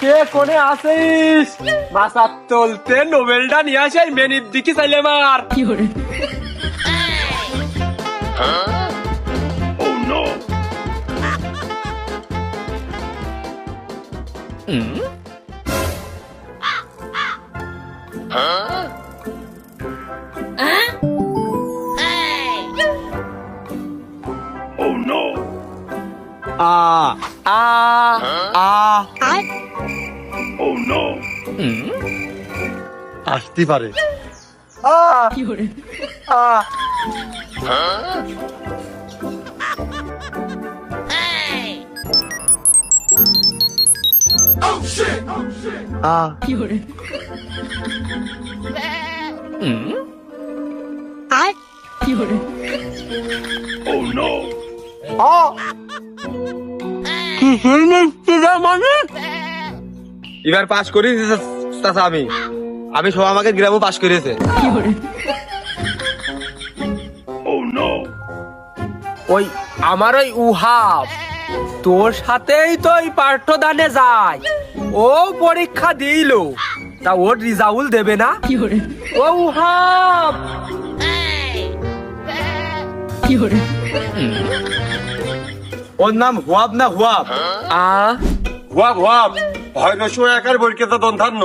কে কোনে আসিস? মাসার তলতে নোবেলটা নিয়ে আসে মেনির দিকে চাইলে মার। আ আ আ Oh no! আসতে পারে। আ আ আ Oh no! আ কিসের মিষ্টি রে মানে? এবার পাস করি চাচা আমি সব আমাকে গ্রামও পাস করেছে। Oh no! ওই আমার ওই উহাব তোর সাথেই তো ওই পাঠদানে যায়, ও পরীক্ষা দিল, তা ওর রিজাল্ট দেবে না? ও উহাব ওর নাম হুয়াব না হুয়াব? আ হুয়াব হুয়াব হয় না শো একার বরকে তো দন্থান্ন।